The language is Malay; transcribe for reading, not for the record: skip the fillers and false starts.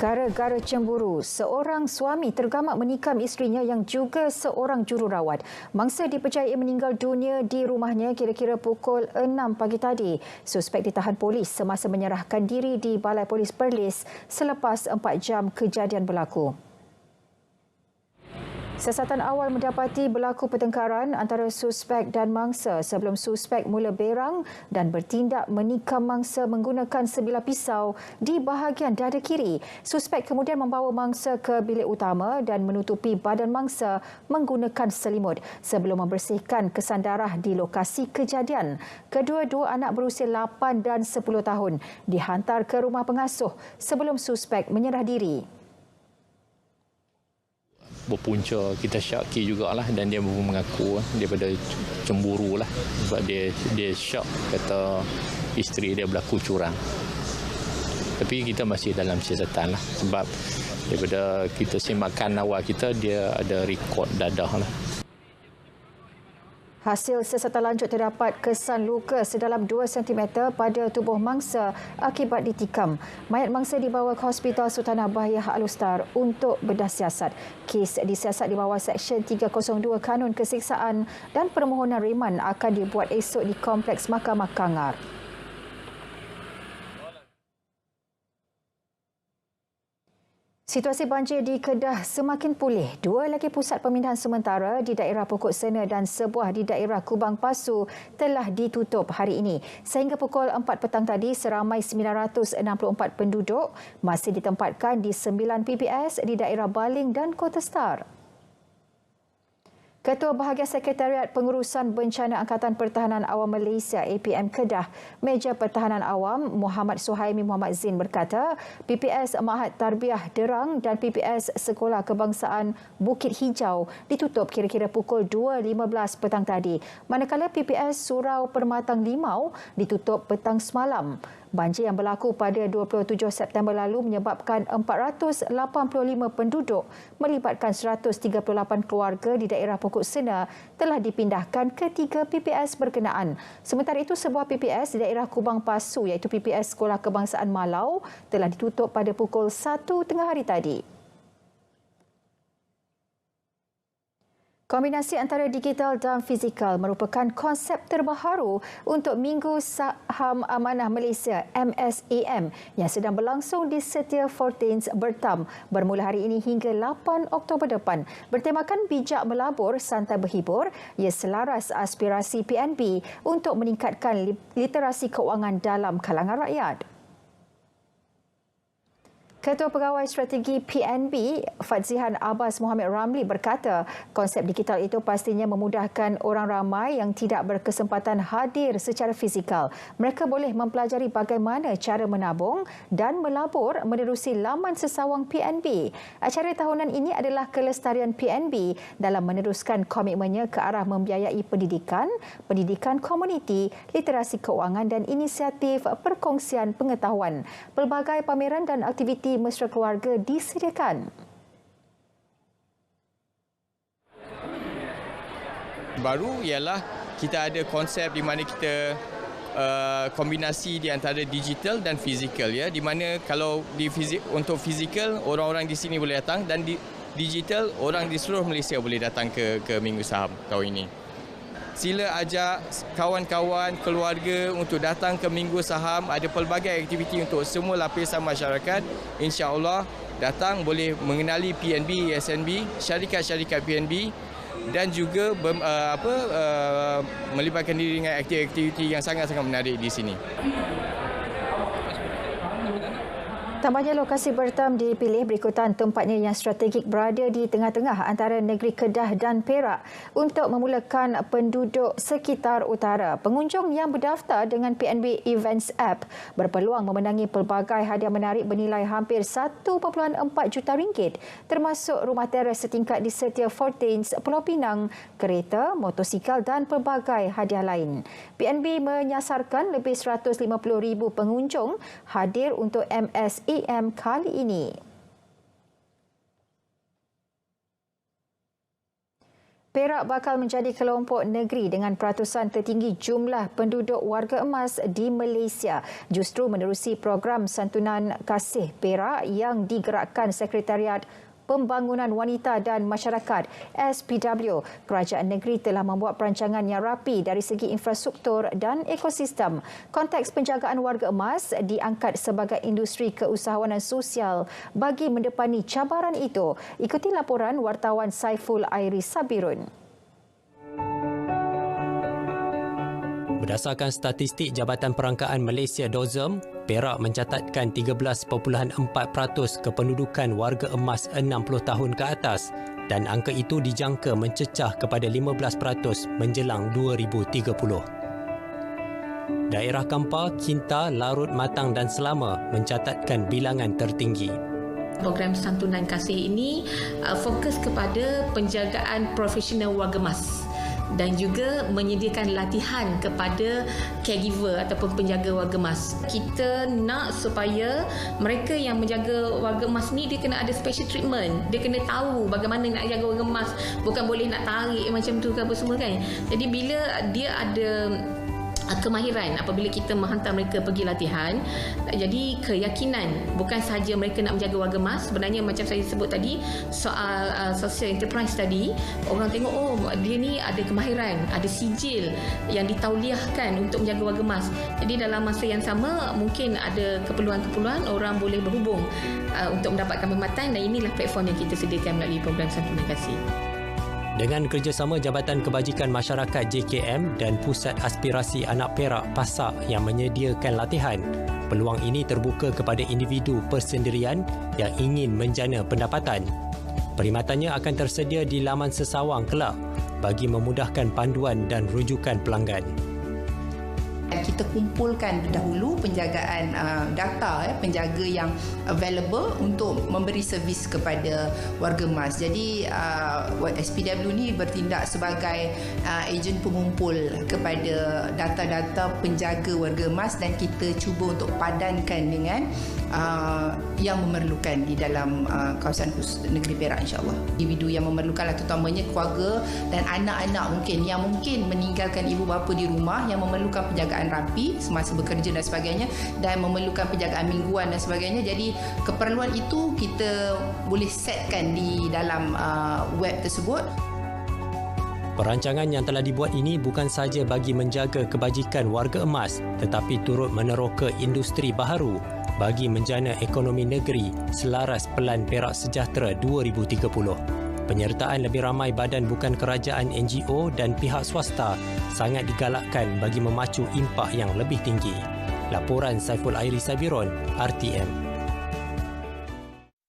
Gara-gara cemburu, seorang suami tergamak menikam isterinya yang juga seorang jururawat. Mangsa dipercayai meninggal dunia di rumahnya kira-kira pukul 6 pagi tadi. Suspek ditahan polis semasa menyerahkan diri di Balai Polis Perlis selepas 4 jam kejadian berlaku. Siasatan awal mendapati berlaku pertengkaran antara suspek dan mangsa sebelum suspek mula berang dan bertindak menikam mangsa menggunakan sebilah pisau di bahagian dada kiri. Suspek kemudian membawa mangsa ke bilik utama dan menutupi badan mangsa menggunakan selimut sebelum membersihkan kesan darah di lokasi kejadian. Kedua-dua anak berusia 8 dan 10 tahun dihantar ke rumah pengasuh sebelum suspek menyerah diri. Berpunca kita syaki jugalah dan dia mengaku daripada cemburu lah sebab dia syak kata isteri dia berlaku curang. Tapi kita masih dalam siasatan lah sebab daripada kita semakan awal kita dia ada rekod dadah lah. Hasil siasatan lanjut terdapat kesan luka sedalam 2 cm pada tubuh mangsa akibat ditikam. Mayat mangsa dibawa ke Hospital Sultan Abah Yahya Al-Ustar untuk bedah siasat. Kes disiasat di bawah Seksyen 302 Kanun Kesiksaan dan permohonan reman akan dibuat esok di Kompleks Mahkamah Kangar. Situasi banjir di Kedah semakin pulih. 2 lagi pusat pemindahan sementara di daerah Pokok Sena dan sebuah di daerah Kubang Pasu telah ditutup hari ini. Sehingga pukul 4 petang tadi, seramai 964 penduduk masih ditempatkan di 9 PPS di daerah Baling dan Kota Star. Ketua Bahagian Sekretariat Pengurusan Bencana Angkatan Pertahanan Awam Malaysia APM Kedah, Meja Pertahanan Awam Muhammad Suhaimi Muhammad Zin berkata, PPS Mahat Tarbiah Derang dan PPS Sekolah Kebangsaan Bukit Hijau ditutup kira-kira pukul 2.15 petang tadi, manakala PPS Surau Permatang Limau ditutup petang semalam. Banjir yang berlaku pada 27 September lalu menyebabkan 485 penduduk melibatkan 138 keluarga di daerah Pokok Sena telah dipindahkan ke 3 PPS berkenaan. Sementara itu, sebuah PPS di daerah Kubang Pasu iaitu PPS Sekolah Kebangsaan Malau telah ditutup pada pukul 1 tengah hari tadi. Kombinasi antara digital dan fizikal merupakan konsep terbaru untuk Minggu Saham Amanah Malaysia MSAM yang sedang berlangsung di Setia Fortins Bertam bermula hari ini hingga 8 Oktober depan. Bertemakan bijak melabur, santai berhibur, ia selaras aspirasi PNB untuk meningkatkan literasi keuangan dalam kalangan rakyat. Ketua Pegawai Strategi PNB, Fadzihan Abbas Mohamed Ramli berkata, konsep digital itu pastinya memudahkan orang ramai yang tidak berkesempatan hadir secara fizikal. Mereka boleh mempelajari bagaimana cara menabung dan melabur menerusi laman sesawang PNB. Acara tahunan ini adalah kelestarian PNB dalam meneruskan komitmennya ke arah membiayai pendidikan komuniti, literasi keuangan dan inisiatif perkongsian pengetahuan. Pelbagai pameran dan aktiviti mesra keluarga disediakan. Baru ialah kita ada konsep di mana kita kombinasi di antara digital dan fizikal, ya, di mana kalau untuk fizikal orang-orang di sini boleh datang dan di digital orang di seluruh Malaysia boleh datang ke Minggu Saham tahun ini. Sila ajak kawan-kawan, keluarga untuk datang ke Minggu Saham. Ada pelbagai aktiviti untuk semua lapisan masyarakat. InsyaAllah datang boleh mengenali PNB, SNB, syarikat-syarikat PNB dan juga melibatkan diri dengan aktiviti yang sangat-sangat menarik di sini. Tambahnya, lokasi Bertam dipilih berikutan tempatnya yang strategik berada di tengah-tengah antara negeri Kedah dan Perak untuk memulakan penduduk sekitar utara. Pengunjung yang berdaftar dengan PNB Events App berpeluang memenangi pelbagai hadiah menarik bernilai hampir 1.4 juta ringgit, termasuk rumah teres setingkat di Setia Fortins, Pulau Pinang, kereta, motosikal dan pelbagai hadiah lain. PNB menyasarkan lebih 150,000 pengunjung hadir untuk MSAM kali ini. Perak bakal menjadi kelompok negeri dengan peratusan tertinggi jumlah penduduk warga emas di Malaysia, justru menerusi program santunan kasih Perak yang digerakkan Sekretariat Pembangunan Wanita dan Masyarakat SPW. Kerajaan negeri telah membuat perancangan yang rapi dari segi infrastruktur dan ekosistem. Konteks penjagaan warga emas diangkat sebagai industri keusahawanan sosial bagi mendepani cabaran itu. Ikuti laporan wartawan Saiful Airi Sabirun. Berdasarkan statistik Jabatan Perangkaan Malaysia DOZEM, Perak mencatatkan 13.4% kependudukan warga emas 60 tahun ke atas dan angka itu dijangka mencecah kepada 15% menjelang 2030. Daerah Kampar, Kinta, Larut, Matang dan Selama mencatatkan bilangan tertinggi. Program santunan kasih ini fokus kepada penjagaan profesional warga emas dan juga menyediakan latihan kepada caregiver ataupun penjaga warga emas. Kita nak supaya mereka yang menjaga warga emas ni dia kena ada special treatment. Dia kena tahu bagaimana nak jaga warga emas. Bukan boleh nak tarik macam tu ke apa semua kan. Jadi bila dia ada kemahiran apabila kita menghantar mereka pergi latihan, jadi keyakinan bukan sahaja mereka nak menjaga warga emas. Sebenarnya macam saya sebut tadi soal social enterprise tadi, orang tengok oh dia ni ada kemahiran, ada sijil yang ditauliahkan untuk menjaga warga emas. Jadi dalam masa yang sama mungkin ada keperluan-keperluan orang boleh berhubung untuk mendapatkan perkhidmatan, dan inilah platform yang kita sediakan melalui program santunan kasih. Dengan kerjasama Jabatan Kebajikan Masyarakat JKM dan Pusat Aspirasi Anak Perak PASAK yang menyediakan latihan, peluang ini terbuka kepada individu persendirian yang ingin menjana pendapatan. Perkhidmatannya akan tersedia di laman sesawang kelab bagi memudahkan panduan dan rujukan pelanggan. Kita kumpulkan dahulu penjagaan data penjaga yang available untuk memberi servis kepada warga emas. Jadi SPW ni bertindak sebagai ejen pengumpul kepada data-data penjaga warga emas, dan kita cuba untuk padankan dengan yang memerlukan di dalam kawasan negeri Perak, insya-Allah. Individu yang memerlukan, terutamanya keluarga dan anak-anak yang mungkin meninggalkan ibu bapa di rumah, yang memerlukan penjagaan rapi semasa bekerja dan sebagainya, dan memerlukan penjagaan mingguan dan sebagainya. Jadi keperluan itu kita boleh setkan di dalam web tersebut. Perancangan yang telah dibuat ini bukan sahaja bagi menjaga kebajikan warga emas, tetapi turut meneroka industri baharu bagi menjana ekonomi negeri selaras Pelan Perak Sejahtera 2030. Penyertaan lebih ramai badan bukan kerajaan, NGO dan pihak swasta sangat digalakkan bagi memacu impak yang lebih tinggi. Laporan Saiful Airi Sabirun, RTM.